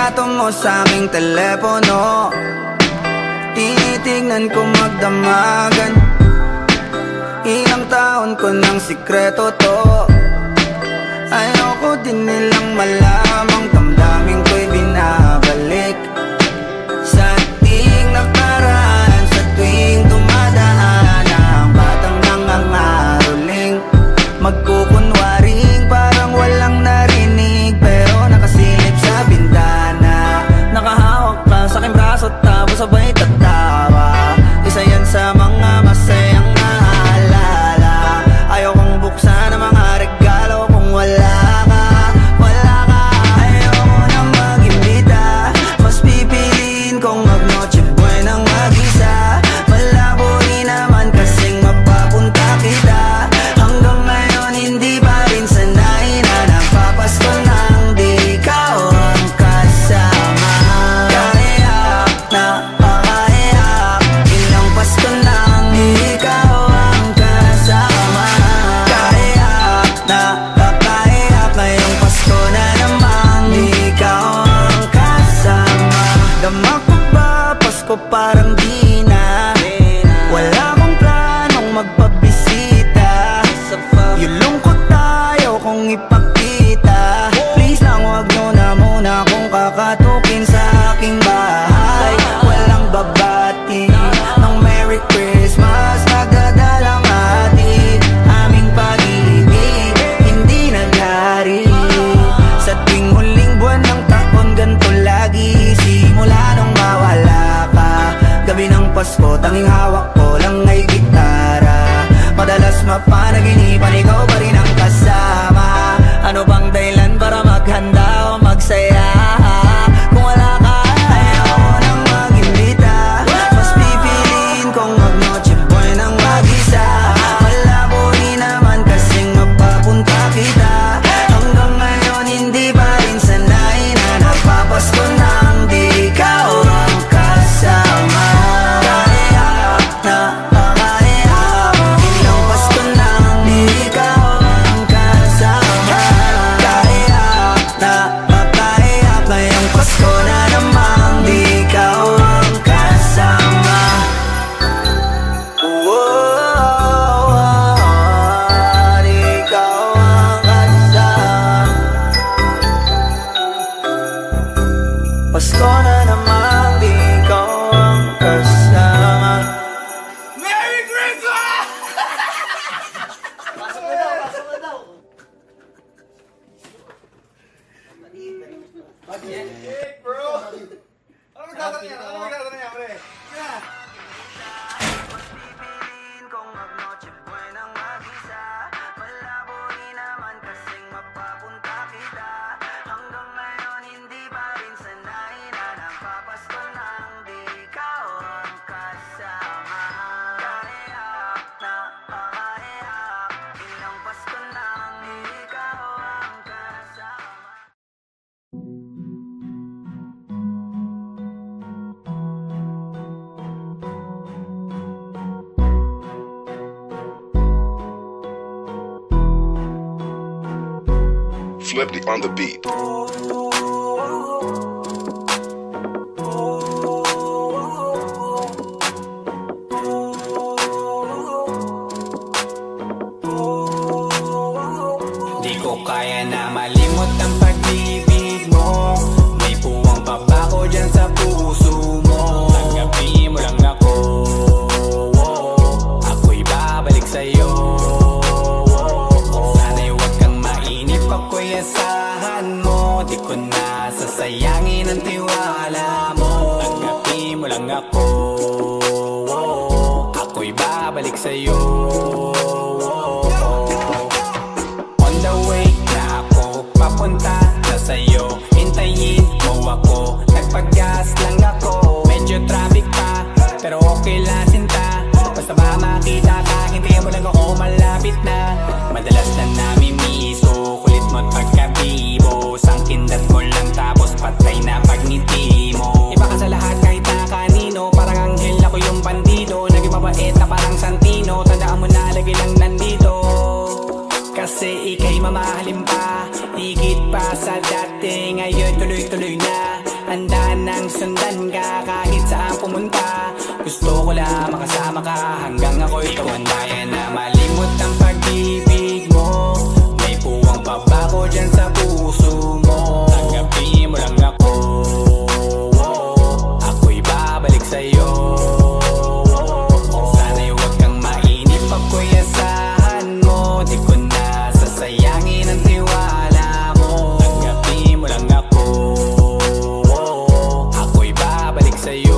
litrato mo sa aking telepono. Tinitignan ko magdamagan. Ilang taon ko ng sikreto to. Ayoko din nilang malamang damdamin ko'y binabalik sa ating nakaraan. Sa tuwing dumadaan ang batang nangangaroling, magkukunwaring parang walang narinig, pero nakasilip sa bintana. Nakahawak ka sa aking braso tapos sabay tatawa. Isa yan sa mga masayang naalala. Ayaw kong buksan ang mga regalo kung wala ka, wala ka. Ayoko na mag-imbita, mas pipiliin kong mag-noche buenang mag-isa. Malabo rin naman kasing mapapunta kita. Hanggang ngayon hindi pa rin sanay na nagpapasko nang di ikaw ang kasama. Kaiyak na pakaiyak, ilang Pasko nang di ikaw ang kasama. Kaiyak na pakaiyak, ngayong Pasko na namang di ikaw ang kasama. Dama ko ba Pasko parang di na, wala akong planong magpabisita. Yung lungkot tayo kung ipakita. Please lang wag nyo na muna kung kakatukin sa aking bahay. Walang babati ng Merry Christmas, nagdadalang hatid. Aming pag-ibig hindi naghari. Sa tuwing huling buwan ng taon ganito lagi. Simula nung mawala ka, gabi ng Pasko tanging hawak ko lang ay gitara. Madalas mapanaginipan ikaw pa rin ang kasama. Ano bang dahilan para maghanda o magsaya? Kung wala ka, ayoko nang mag-imbita, mas pipiliin kong mag-noche buenang mag-isa. Malabo rin naman kasing mapapunta kita. Hanggang ngayon hindi pa rin sanay na nagpapasko nang di ikaw ang kasama. Kaiyak na pakaiyak, ilang Pasko nang di ikaw ang kasama. Kaiyak na pakaiyak, ngayong Pasko na namang di ikaw ang kasama. Di ikaw ang kasama. Pasko na namang di ikaw ang kasama. Merry Christmas! Bro! Ano magkakaroon yan? Ano magkakaroon yan, pre? Yeah! Mas pipiliin kong mag-noche buenang mag-isa. Malabo rin naman kasing mapapunta kita. Hanggang ngayon hindi pa rin sanay na nagpapasko nang di ikaw ang kasama. Kaiyak na pakaiyak, ilang Pasko nang di ikaw ang kasama. Flippy on the beat. Di ko kaya na malimot ang pag-ibig mo. May puwang pa ba ko dyan sa puso mo? Tanggapin mo lang ako, ako'y babalik sa'yo. Sana'y huwag kang mainip, ako'y asahan mo. Di ko na sasayangin ang tiwala mo. Tanggapin mo lang ako, ako'y babalik sa'yo. On the way na ako, papunta na sa'yo. Hintayin mo ako, nagpag-gas lang ako. Medyo traffic pa, pero okay lang sinta. Basta ba makita ka, hintayin mo lang ako, malapit na. Madalas na namimiso, kulit mo't pagkabibo. Sangkindat mo lang tapos patay na pagngiti mo. Iba ka sa lahat kahit na kanino, parang anghel ako yung bandido. Naging mabait na parang Santino, tandaan mo na lagi lang nandito. Kasi ika'y mamahalin pa, higit pa sa dati. Ngayon tuloy-tuloy na, handa nang sundan ka kahit saan pumunta. Gusto ko lang makasama ka hanggang ako'y tumanda. Yan na malimot ang pag-ibig mo, may puwang pabako dyan sa puso mo. Tanggapin mo lang ako, ako'y babalik sa'yo. Sana'y huwag kang mainip, ako'y asahan mo. Di ko na sasayangin ang tiwala mo. Tanggapin mo lang ako, ako'y babalik sa'yo.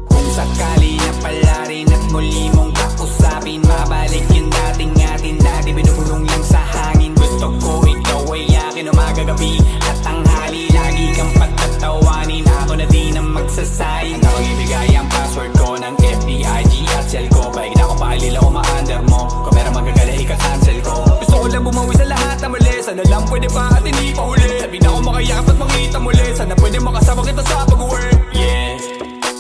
Kung sakali na pala rin at muli mong kausapin, mabalik yung dating atin na di binubulong lang sa hangin. Gusto ko ikaw ay akin umagabi at tanghali, lagi kang patatawanin. Ako na din ang magsasayin na mag-ibigay ang password ko ng FB, IG at cell ko. Baik na ako paalila o ma-under mo, kung meron magagala ika-cancel ko. Gusto ko lang bumawi sa lahat na mali, sana lang pwede pa at hindi pa huli. Sabi na ako makayakap at makita muli, sana pwede makasama kita sa pag-work. Yeah,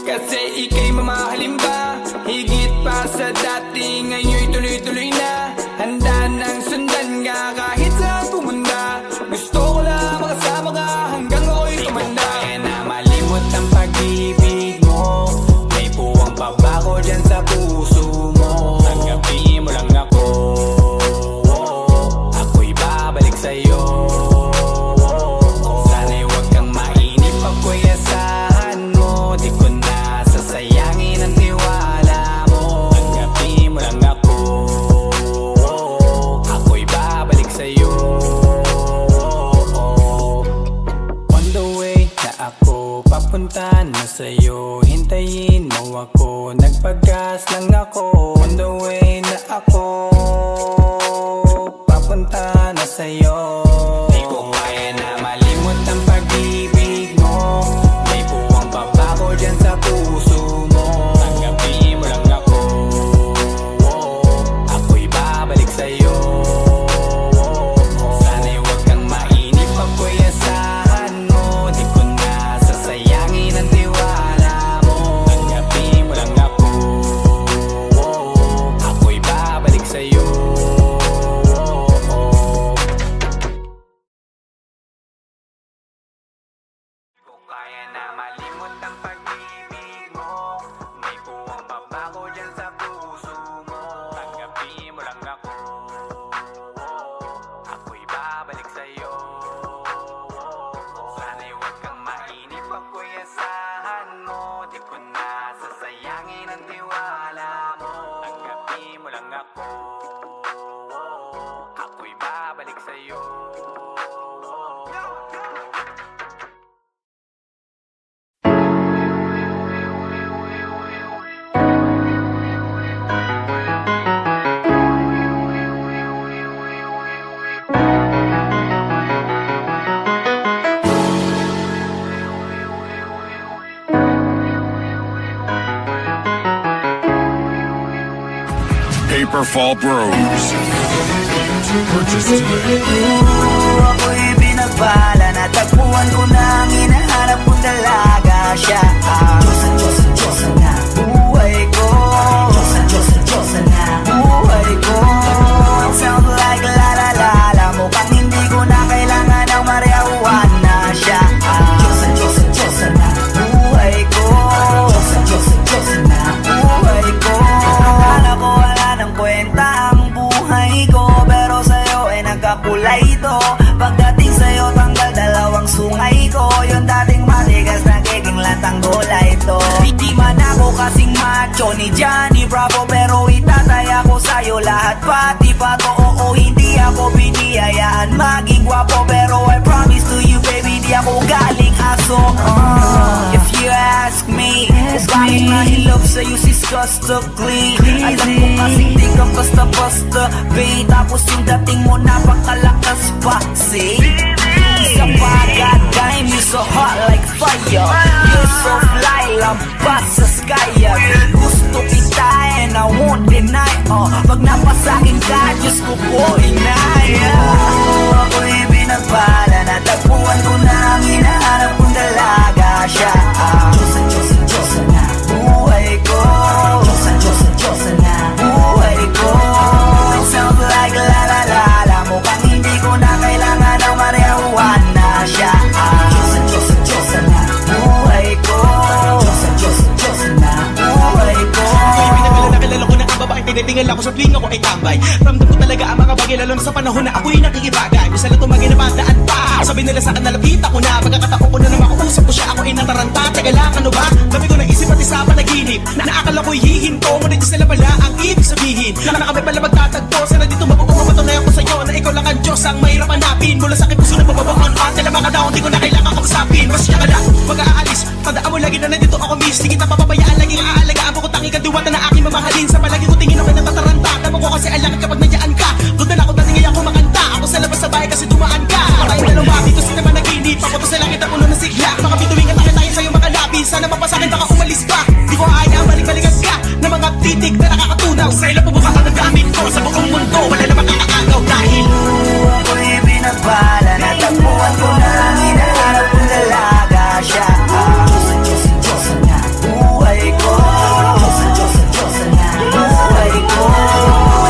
kasi ika'y mamahalin ba, higit pa sa dati, ngayon'y tuloy-tuloy na. Handa nang sundan ka kahit saan pumunta. Gusto ko lang makasama ka hanggang ako'y tumanda. Kaya na malimot ang pag-ibig mo, may puwang pabako dyan sa puso mo. Tanggapin mo lang ako, ako'y babalik sa'yo. Sana'y huwag kang mainip, ako'y asahan mo. Di ko na sasayangin ang tiwala mo. Tanggapin mo lang ako, ako'y babalik sa'yo. On the way na ako, papunta na sa'yo. Hintayin mo ako, nagpagas lang ako. On the way na ako, papunta na sa'yo. Di ko kaya na malimot ang pag-ibig mo, may puwang pabako dyan sa puso mo. Tanggapin mo lang ako, ako'y babalik sa'yo. Sana'y huwag kang mainip, ako'y asahan mo. Di ko na sasayangin ang tiwala mo. Tanggapin mo lang ako, ako'y babalik sa'yo. Kung kaya na malimot ang pag-ibig mo, may puwang pabako dyan sa puso mo. Tanggapin mo lang ako, ako'y babalik sa'yo. Sana'y huwag kang mainip, ako'y asahan mo. Di ko na sasayangin ang tiwala mo. Tanggapin mo lang ako, ako'y babalik sa'yo. Paperfall Bros. Purchase today. Ako'y binagpala, natagpuan ko na ang hinahanap kong dalaga. Siya ang Diyosa na buhay ko. Diyosa na buhay ko. It sounds like la la la la, mukhang hindi ko na kailangan ng marijuana. Siya ang Diyosa na buhay ko. Diyosa na buhay ko. Akala ko wala ng kwenta ang buhay ko, pero sa'yo ay nagkakulay ito. Pagdating sa'yo tanggal dalawang sungay ko, yung dating matigas nagiging latang gola ito. Di man ako kasing macho ni Johnny Bravo, pero itataya ko sa'yo lahat pati pato. Oo, hindi ako biniyayaan maging gwapo, pero I promise to you baby, di ako galing aso. If you ask me, bakit mahilap sa'yo si Scustacly? Alam ko kasing di ka basta-basta, babe. Tapos yung dating mo napakalakas pa, see? Isa pa, goddamn, you so hot like fire. You're so fly, lampas sa sky. Gusto kita and I won't deny. Pag napasakin ka, Diyos ko po inaya. Ako'y binagpala, natagpuan ko na ang hinahanap kong dalaga. Siya ang Diyosa na buhay ko. Diyosa na buhay ko. It sounds like la la la la, mukhang hindi ko na kailangan ng marijuana. ko sa tuwing ako ay tambay. Ramdam ko talaga ang mga bagay, lalo na sa panahon na ako'y nakikibagay. Bisa lang tumagay na bandaan pa, sabi nila sa akin nalapit ako na. Pagkakataon ko na na makausap ko siya, ako ay nataranta. Teka lang, ano ba? Dami ko naisip at isa panaginip na naakala ko'y hihinto, ngunit di sila pala ang ibig sabihin na kami pala magtatagpo. Sana dito mapapatunayan ko sa'yo na ikaw lang ang Diyos ang mahirap hanapin. Mula sa aking puso na bababakon at tila mga daon, di ko na kailangan kausapin. Mas siya ka lang, mag-aalis, tandaan mo lagi na nandito ako miss. Di kita papabayaan, laging aalagaan ko tanging kadiwata na aking mamahalin. Sa palagi ko tingin ako'y natataranta, tama ko kasi alangan kapag nandiyan ka. Doon na ako dating ngayon kumakanta, ako sa labas sa bahay kasi dumaan ka. Maraming dalawa dito sa naman naginip, ako to sa langit ang ulo ng sigla. Mga bituin ka tayo sa'yo makalapis, sana mapasakin baka umalis pa. Di ko kaya balik-balikan ka na mga titig na nakakatunaw. Sa ila pubukas ang nagamit ko sa buong mundo, wala na makakagaw dahil ako'y binabala, natagpuan ko na ang hinahanap kong dalaga siya. Diyos na buhay ko, Diyos na buhay ko.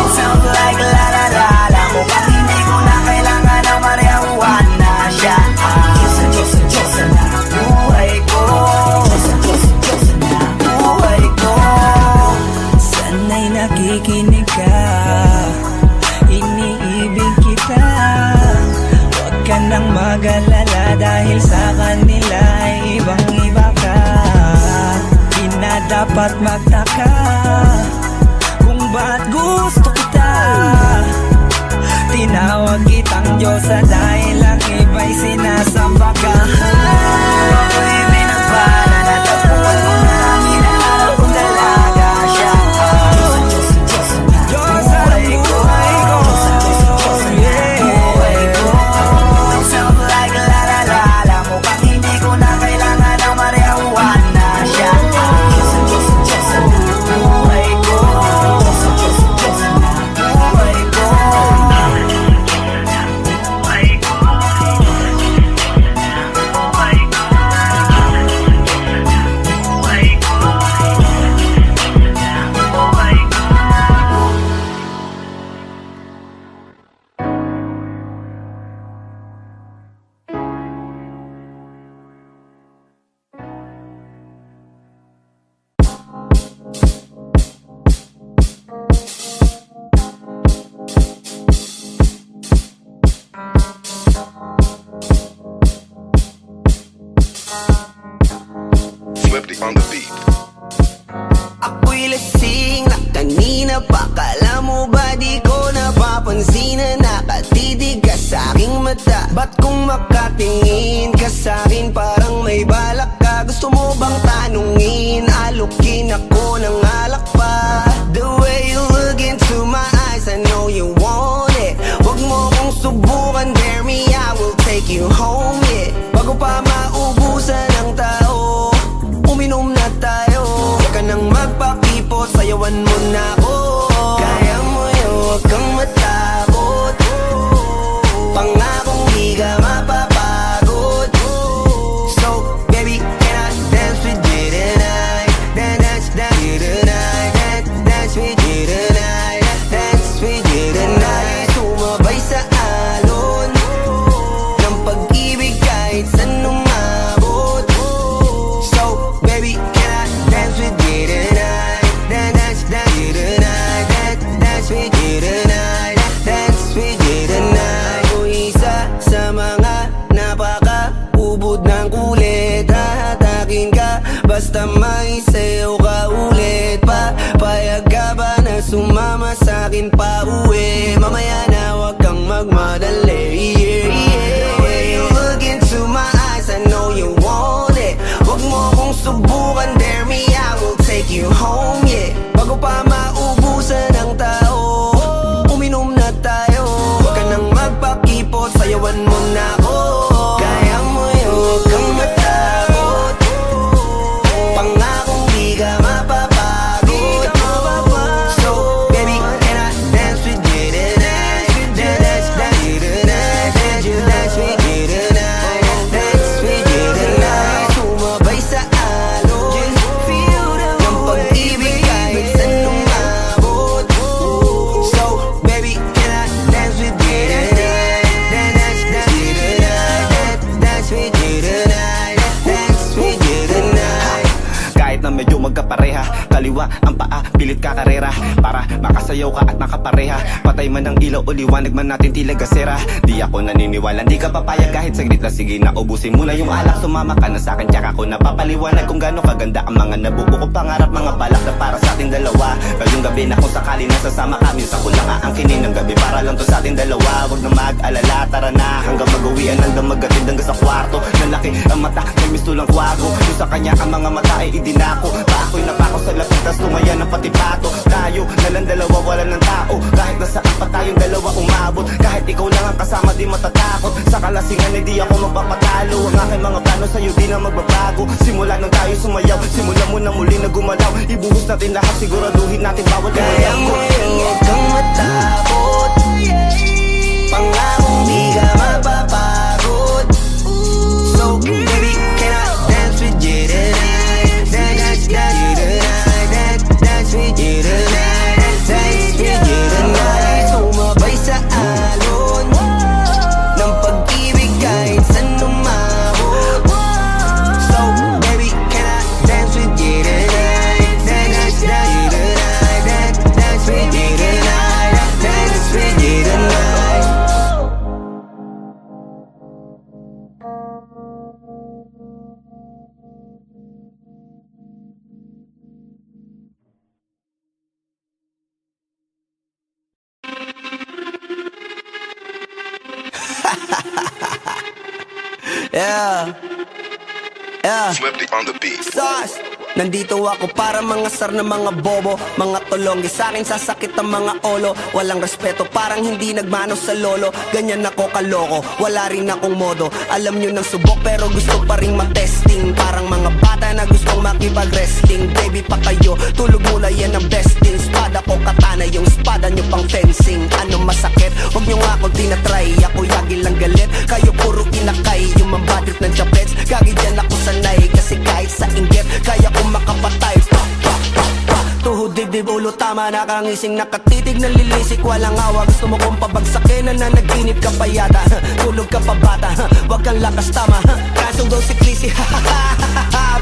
It sounds like la-la-la-la, mukhang hindi ko na kailangan ng marijuana siya. Diyos na buhay ko, Diyos na buhay ko. Sana'y nakikinig ka, iniibig kita. Huwag ka nang mag-alala dahil sa kanila ay ibang-iba ka. Di na dapat magtaka kung ba't gusto kita. Tinawag kitang Diyosa dahil ang iba'y sinasamba ka. Ako'y binabala, natagpuan ko na ang hinahanap kong dalaga siya. Diyos ang buhay ko, buhay ko. It sounds like la-la-la-la, mukhang hindi ko na kailangan ng marijuana siya. Diyos ang buhay ko, Diyos ang buhay ko. Swifty on the beat. Ako'y lasing na kanina pa. Kala mo ba di ko napapansin na nakatitig ka sa'king mata? Ba't kung makatingin ka sa'kin parang may balak ka? Gusto mo bang tanungin? Alukin ako ng alak pa. The way you look into my eyes, I know you want it. Huwag mo kong subukan, dare me, I will take you home, yeah. Bago pa maubusan ng tao, uminom na tayo. Huwag ka nang magpakipot, sayawan mo na ako. Kaya mo yun, huwag kang matakot. Pangakong di ka mapapagod. So, baby, can I dance with you tonight? Dance with you tonight. Dance with you tonight. Dance with you tonight. Sumabay sa alon ng pag-ibig kahit saan umabot. So, baby, can I dance with you tonight? Dance with you tonight. Dance with you tonight. Dance with you tonight. O isa sa mga napaka-ubod ng kulit, hahatakin ka basta may sayo ka ulit pa. Payag ka ba na sumama sa'kin pa uwi? Mamaya na huwag kang magmadali, yeah, yeah. The way you look into my eyes, I know you want it. Huwag mo kong subukan, dare me, I will take you home, yeah. Bago pa maubusan ng tao, uminom na tayo. Huwag ka nang magpakipot, sayawan mo na ako. Kaya mo yun, huwag kang matakot. Pangakong di ka mapapagod. So, baby, can I dance with you tonight? Dance with you tonight. kaliwa ang paa, pilit ka karera para makasayaw ka at makapareha. Patay man ang ilaw o liwanag man natin tila gasera. Di ako naniniwala, di ka papayag kahit saglit na. Sige na ubusin mo na yung alak, sumama ka na sa'kin, tsaka ko napapaliwanag kung gaano kaganda ang mga nabuo ko pangarap, mga balak na para sa ating dalawa. Ngayong gabi na kung sakali nasasama kami, sa kung aangkinin ng gabi para lang to sa ating dalawa. Huwag na mag-alala, tara na hanggang mag-uwian, hanggang maghatid hanggang sa kwarto. Nalaki ang mata, may mistulang kwago. Yung sa kanya ang mga mata ay idinako. Pako'y napako sa lapit, tas tumaya ng pati pato. Tayo nalang dalawa, wala ng tao. Kahit nasaan pa tayong dalawa umabot. Kahit ikaw lang ang kasama, di matatakot. Sa kalasingan ay di ako magpapatalo. Ang aking mga plano sa'yo di na magbabago. Simula nang tayo sumayaw, simula mo na muli na gumalaw. Ibuhos natin lahat, siguraduhin natin bawat kaya ngayon huwag kang matakot. Pangakong di ka mapapagod. So baby, can I dance with you tonight? Dance with you tonight. Dance with you tonight. Sumabay sa alon ng pag-ibig kahit saan umabot. So baby, can I dance with you tonight? Dance with you tonight. Dance with you tonight. Dance with you tonight. Yeah. Swifty on the beat. Sauce. Nandito ako para mga sar na mga bobo, mga tulonggi sa'kin sasakit ang mga olo. Walang respeto, parang hindi nagmano sa lolo. Ganyan ako kaloko, wala rin akong modo. Alam nyo ng subok pero gusto pa rin matesting. Parang mga bata na gustong makipag-wrestling. Baby pa kayo, tulog muna yan ang besting. Spada ko katana, yung spada nyo pang fencing. Ano masakit? Huwag nyo nga akong tinatry. Ako yagi lang galit, kayo puro kinakay. Yung mambadrit ng chapets, gagi dyan ako sanay. Kasi kahit sa inggit, kaya ko makapatay. Tuhod, dibdib, ulo, tama, nakangising, nakatitig, nalilisik, walang awa. Gusto mo kong pabagsakin, nananaginip ka pa yata. Tulog ka pa bata, wag kang lakas tama. Kasong daw si Chrissy,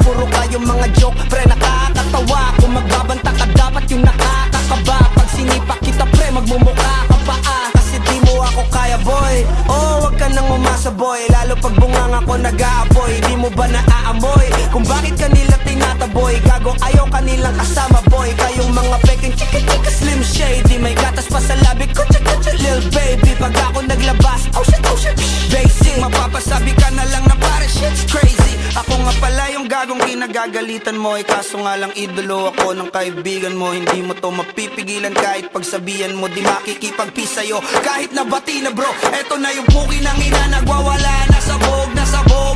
puro kayong mga joke, pre, nakakatawa. Kung magbabanta ka, dapat yung nakakakaba. Pag sinipak kita, pre, magmumukha ka pa kasi di mo ako kaya, boy. Oh, wag ka nang umasa, boy. Lalo pag bungang ako nag-aapoy. Di mo ba naaamoy kung bakit kanila tinataboy? Gago, ayaw kanilang kasama, boy. Kayong mga peking chika-chika slim shady. May gatas pa sa labi ko, chika-chika lil baby. Pag ako naglabas, oh shit, basic. Mapapasabi ka na lang na pare, shit's crazy. Ako nga pala yung gagong kinagagalitan mo. Kaso nga lang idolo ako ng kaibigan mo. Hindi mo to mapipigilan kahit pagsabihan mo. Di makikipagpis sa'yo kahit nabati na bro. Eto na yung puki ng ina, nagwawala na sabog.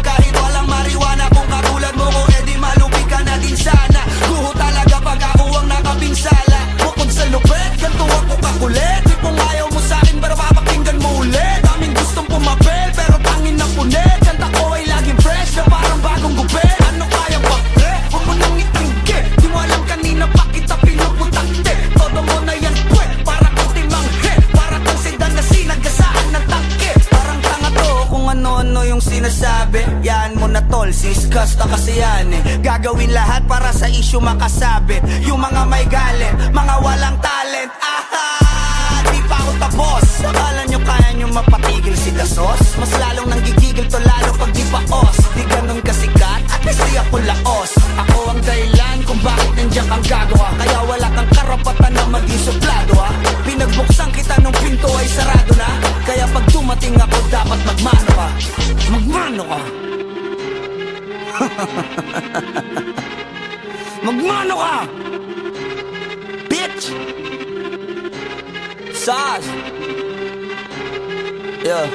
Kahit walang mariwana, kung katulad mo ko, edi malupi ka na din sana. Guho talaga pag ako ang nakapinsala. Bukod sa lupet, ganito ako kakulit. Di kung ayaw mo sa'kin, pero papakinggan mo ulit. Daming gustong pumapel, pero tangin na punit. Kanta ko ay laging fresh, na parang bagong gupit. Ano kaya ba, pre? Huwag mo nang itingge. Di mo alam kanina pa kita pinuputakte. Todo mo na yan, pwe, para kang timanghe. Para kang sedan na sinagasaan ng tangke. Parang tanga to kung ano-ano yung sinasabi. Yan mo na tol, siskas na kasi yan Gagawin lahat para sa issue makasabit. Yung mga may galit, mga walang talent. Di pa ako tapos. Akala nyo kaya nyo mapatigil si Dasos? Mas lalong nanggigigil to lalo pag di paos. Di ganun kasikat, at least di ako laos. Ako ang dahilan kung bakit nandiyan kang gagawa. Kaya wala kang karapatan na maging suplado Pinagbuksan kita nung pinto ay sarado na. Kaya pag dumating ako dapat magmano ka. Magmano ka. Magmano ka, bitch. Sauce. Yeah.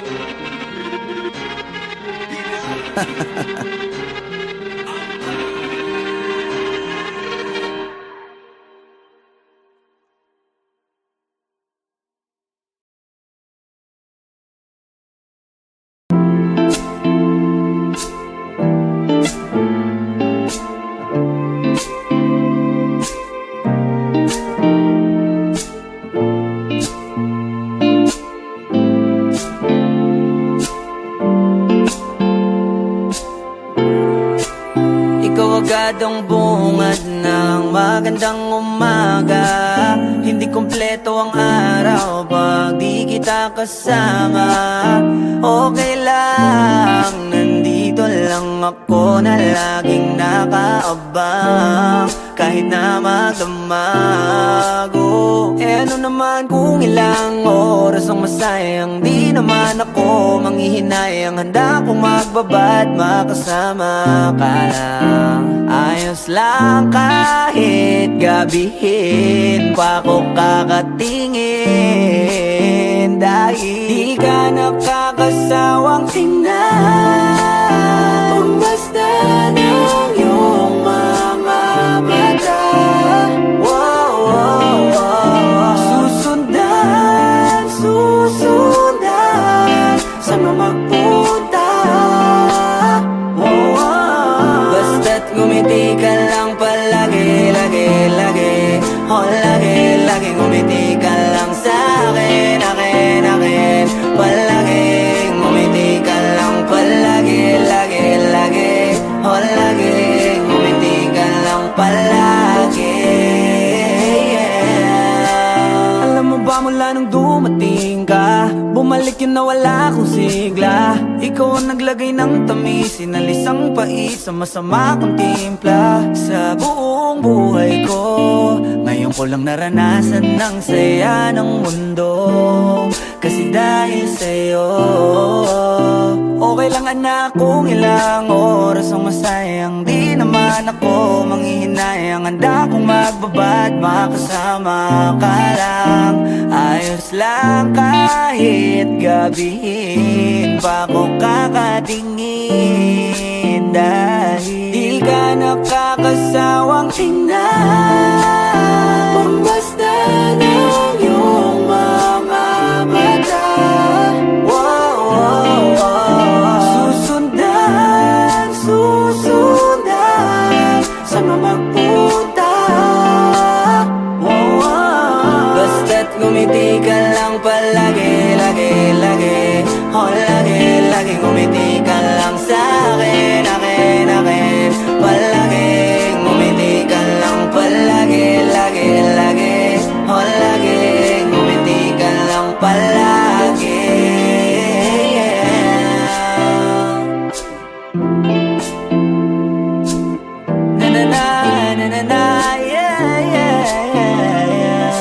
Agad ang bungad ng magandang umaga. Hindi kumpleto ang araw pag di kita kasama. Okay lang, nandito lang ako na laging nakaabang. Kahit na magdamago, ano naman kung ilang oras ang masayang. Di naman ako manghihinayang, handa kong magbabad makasama ka lang. Ayos lang kahit gabihin pa ko kakatingin. Dahil di ka nakakasawang tingnan, basta ng iyong mga mata. Wow, wow, wow. Susundan, susundan, saan mo magpunta? Wow, wow. Basta't ngumiti ka lang palagi, lagi, lagi. Oh, lagi, lagi ngumiti ka lang sa'kin, akin, akin. Palagi ngumiti ka lang palagi, lagi, lagi. Oh, lagi ngumiti ka lang palagi, yeah. Alam mo ba mula nung dumating ka, bumalik yun na wala akong sigla. Ikaw ang naglagay ng tamis, sinalis ang pait sa masama kong timpla. Sa buong buhay ko, ngayon ko lang naranasan ng saya ng mundo. Kasi dahil sa'yo, okay lang anak kung ilang oras ang masayang. Di naman ako manghihinayang, handa kong magbabad makasama ka lang. Ayos lang kahit gabihin pa ko kakatingin. Dahil di ka nakakasawang tingnan, basta ng iyong mga mata. Wow, wow, wow. Susundan, susundan, saan mo magpunta? Wow, wow. Basta't ngumiti ka lang palagi, lagi, lagi. Oh, lagi, lagi ngumiti ka lang sa'kin, akin, akin. Palagi ngumiti ka lang palagi, lagi, lagi. Oh, lagi ngumiti ka lang palagi, yeah. Na na na, na na na, yeah, yeah, yeah, yeah.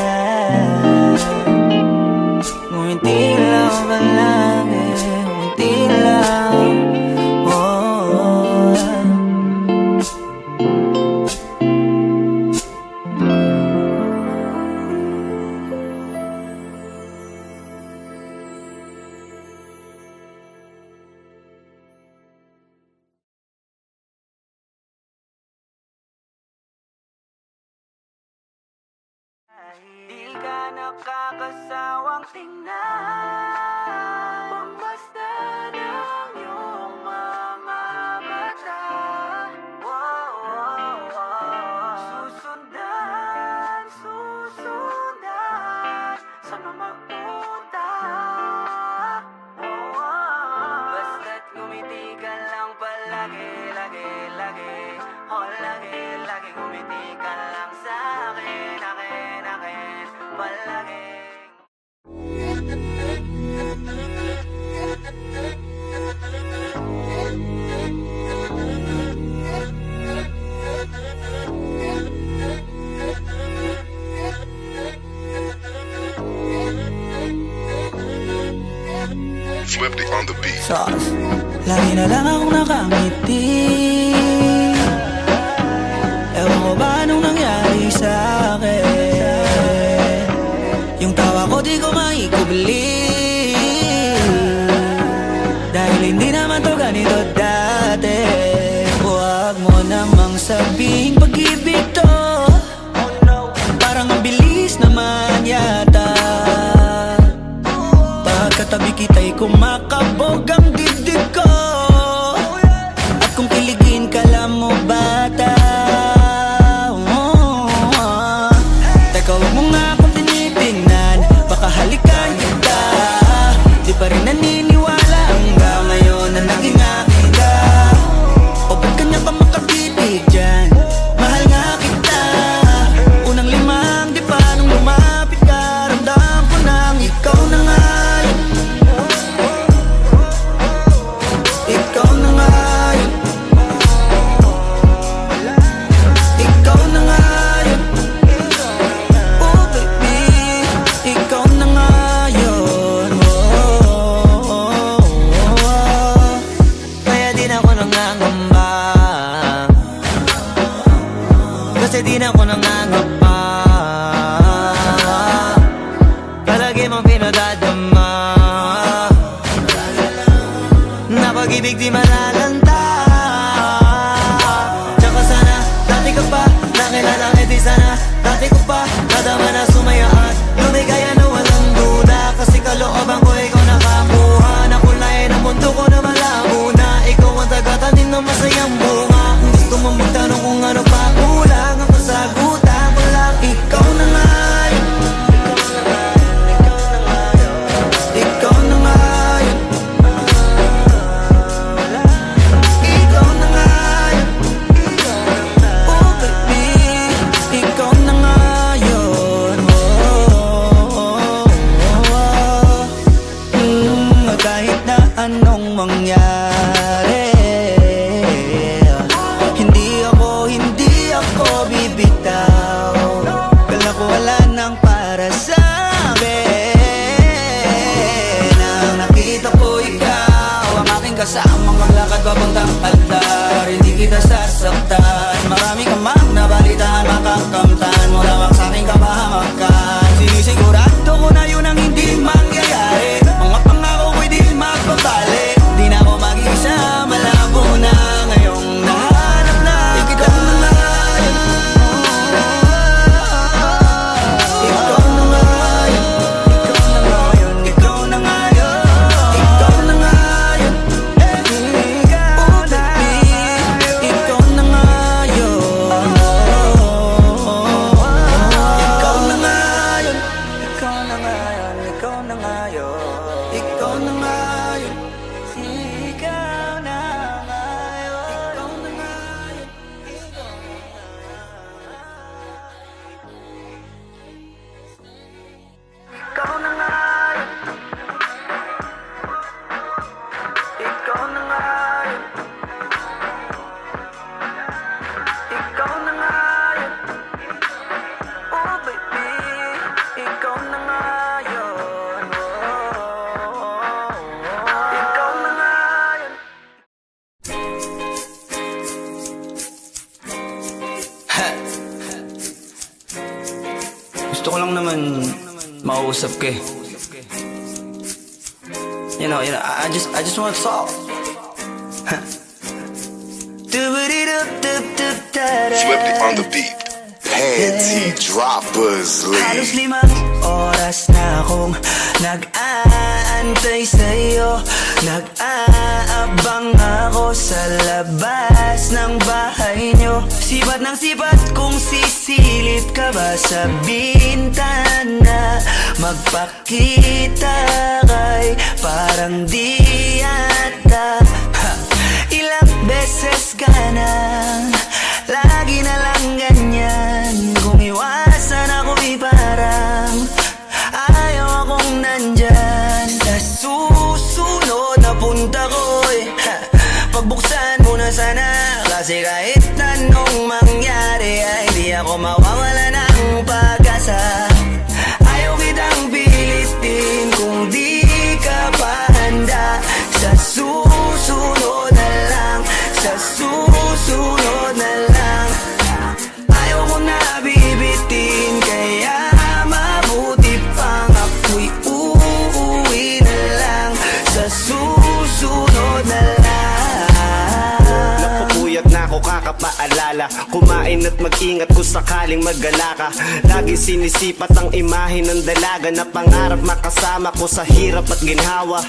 Ngumiti lang palagi, ngumiti lang, oh. Di ka nakakasawang tingnan, basta ng iyong mga mata. Wow, wow, wow. Susundan, susundan, saan mo magpunta? Wow, wow. Basta't ngumiti ka lang palagi, lagi, lagi. Oh, lagi, lagi ngumiti ka lang sa'kin, akin, akin. Palagi. Swifty on the beat. Sauce. Lagi na lang akong nakangiti. Ewan ko ba anong nangyari sa'kin? Yung tawa ko di ko maikubli, dahil hindi naman to ganito dati. Huwag mo namang sabihin pag-ibig to, parang ang bilis naman yata. Pagkatabi kita'y kumakabog ang dibdib ko, at kung kiligin ka lang mo bata. Teka, huwag mo nga akong tinitingnan, baka halikan kita. Di pa rin naniniwala hanggang ngayon na naging akin ka. O ba't kanya ka makapitig dyan? Mahal nga kita. pag-ibig di malalanta. Tsaka sana, dati ka pa nakilala, di sana dati ko pa nadama na sumaya at lumigaya na walang duda. Kasi kalooban ko ikaw nakakuha, nakulayan ang mundo ko na malabo na. Ikaw ang tagatanim ng masayang bunga. Kung gusto mong magtanong kung ano pa kulang, ang kasagutan ko lang, ikaw na nga yun. Ikaw na nga yun. Ikaw na nga yun. Oh baby, ikaw na nga yun. Kahit na anong mangyari, hindi ako bibitaw. Kala ko wala nang para sa akin. Nang nakita ko ikaw, ang aking kasama, maglakad papuntang altar. Hindi kita sasaktan, marami ka mang nabalitaan, makakamtan mo lamang sa aking kapahamakan. Sinisigurado ko na yun ang hindi mangyayari. Mga pangako ko'y di magpapali. Di na ako mag-isa, malabo na ngayong nahanap na ikaw na nga yun. Ikaw na nga yun. Ikaw na nga yun. Ikaw na nga yun. Oh baby, ikaw na nga yun. Ikaw na nga yun. Ikaw na nga yun. Ikaw na nga yun. Ikaw na nga yun. Ikaw na nga yun. Ikaw na nga yun. Ikaw na nga yun. Ikaw na nga yun. Ikaw na nga yun. Oh baby, ikaw na nga yun. Ikaw na nga yun. Gusto ko lang naman mausap ka eh. You know, I just want to talk. Swifty on the beat. Panty droppers Halos league. 5 oras na akong nag-aantay sa'yo. Nag-aabang ako sa labas ng bahay nyo. Sipat ng sipat kung sisilip ka ba sa bintana. Magpakita kay parang di yata. Ilang beses ka nang lagi na lang ganyan. Kung iwasan ako'y parang ayaw akong nandyan. Sa susunod na punta ko'y pagbuksan mo na sana. Kasi kahit anong mangyari ay di ako mawawala ng pag-asa. Ayaw kitang pilitin kung di ka pa handa. Sa susunod na lang, sa susunod na lang. Ayaw ko na bibitin, kaya mabuti pang ako'y uuwi na lang. Sa susunod na lang. Napupuyat na ako kakapaalala. Kumain at mag-ingat kung sakaling mag-gala ka. Lagi sinisipat ang imahe ng dalaga na pangarap makasama ko sa hirap at ginhawa.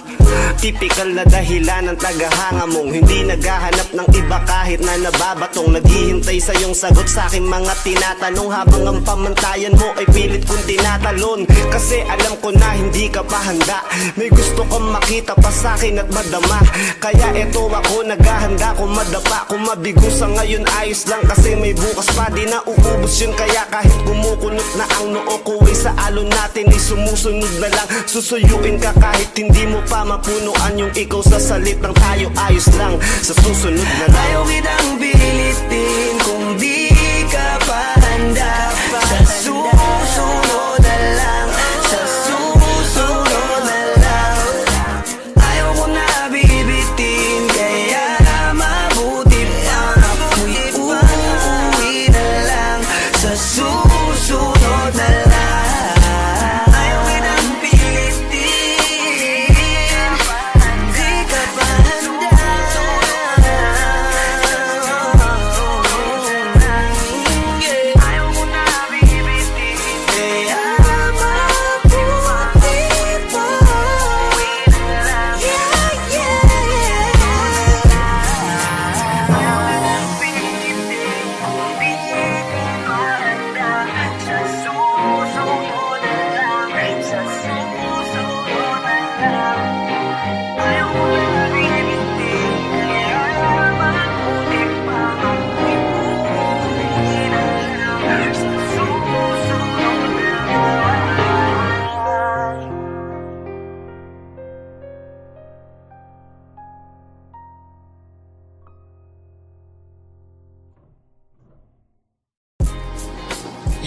Tipikal na dahilan ng tagahanga mong hindi naghahanap ng iba kahit na nababatong. Naghihintay sa iyong sagot sa aking mga tinatanong, habang ang pamantayan mo ay pilit kong tinatalon. Kasi alam ko na hindi ka pa handa. May gusto kang makita pa sa akin at madama. Kaya eto ako naghahanda kung madapa. Kung mabigo sa ngayon ayos lang, kasi may bukas pa, di na uubos yun. Kaya kahit kumukunot na ang noo ko ay sa alon natin ay sumusunod na lang. Susuyuin ka kahit hindi mo pa mapunuan yung ikaw sa salitang tayo ayos lang. Sa susunod na lang. Ayaw kitang pilitin kung di ka pa handa. Sa susunod na lang, sa susunod na lang. Ayaw ko na bibitin, kaya mabuti pang ako'y uuwi na lang. Sa susunod na lang. Ayaw kitang pilitin, di ka pa handa.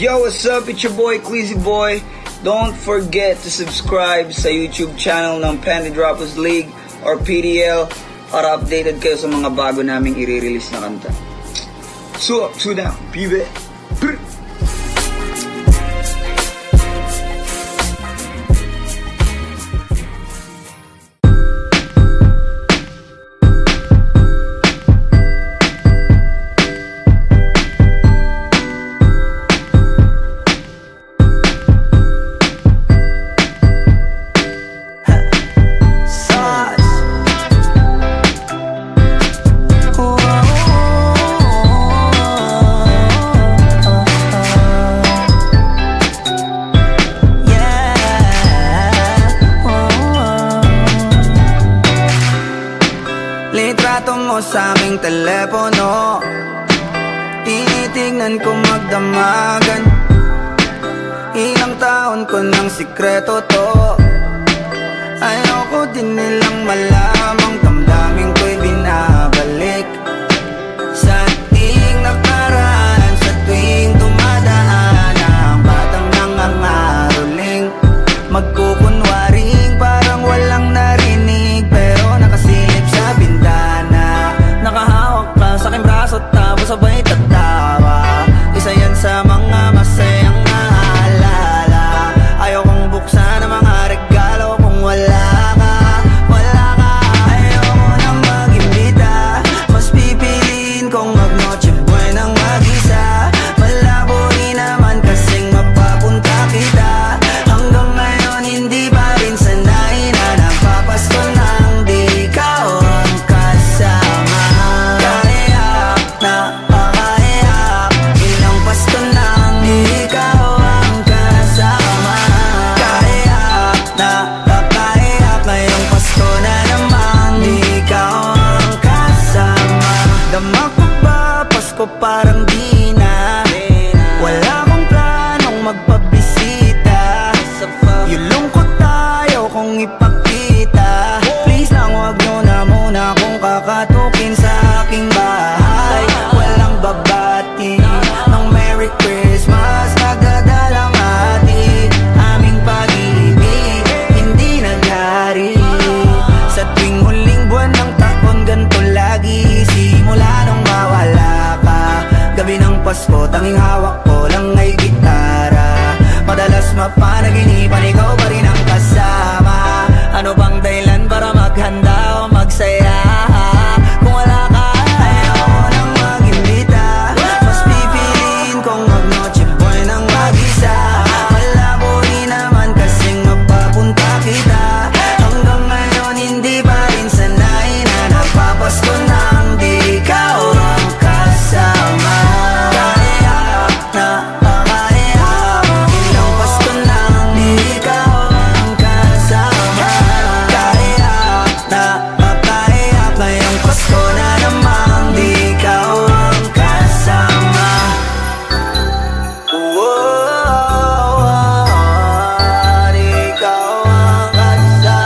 Yo, what's up? It's your boy, Queasy Boy. Don't forget to subscribe sa YouTube channel ng Panty Droppers League or PDL para updated kayo sa mga bago naming i-release na kanta. So up, to down, pibe. Litrato mo sa aming telepono, tinitignan ko magdamagan. Ilang taon ko ng sikreto to, ayoko din nilang malamang damdamin ko'y binabalik. Sa ating nakaraan, sa tuwing dumadaan ang batang nangangaroling, magkukunwaring parang walang narinig, pero nakasilip sa bintana. Nakahawak ka sa aking braso tapos sabay tatawa. Isa yan sa mga masayang naalala. Ayokong buksan ang mga regalo kung wala ka, wala ka. Ayoko nang mag-imbita, mas pipiliin kong mag-noche buenang mag-isa. Malabo rin naman kasing mapapunta kita. Hanggang ngayon hindi pa rin sanay na nagpapasko nang di ikaw ang kasama. Kaiyak na pakaiyak, ilang Pasko nang di ikaw ang kasama. Kaiyak na pakaiyak, ngayong Pasko na namang di ikaw ang kasama. Dama ko ba Pasko parang di na, wala akong planong magpabisita. Yung lungkot tayo kung ipakita. Please lang wag nyo na muna kung kakatukin sa aking bahay. Walang babati ng Merry Christmas, nagdadalang hati. Aming pag-ibig hindi naghari. Sa tuwing huling buwan ng taon ganito lagi, simula nung mawala ka. Gabi ng Pasko tanging hawak ko lang ay gitara. Madalas mapanaginipan ikaw pa rin ang kasama. Ano bang dahilan para maghanda o magsaya? Kung wala ka, ayoko nang mag-imbita, mas pipiliin kong mag-noche buenang mag-isa. Malabo rin naman kasing mapapunta kita. Hanggang ngayon hindi pa rin sanay na nagpapasko nang di ikaw ang kasama. Kaiyak na pakaiyak, ilang Pasko nang di ikaw ang kasama. Kaiyak na pakaiyak, ngayong Pasko na namang di ikaw ang kasama. Di ikaw ang kasama.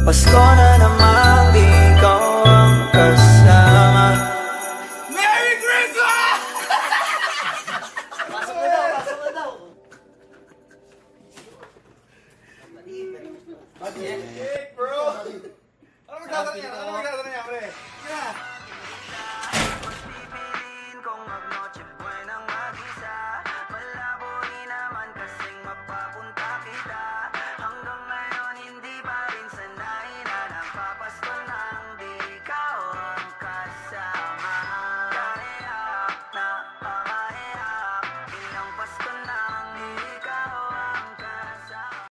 Pasko na namang di ikaw ang kasama. Merry Christmas! Cake, bro! Ano magsasabi niya?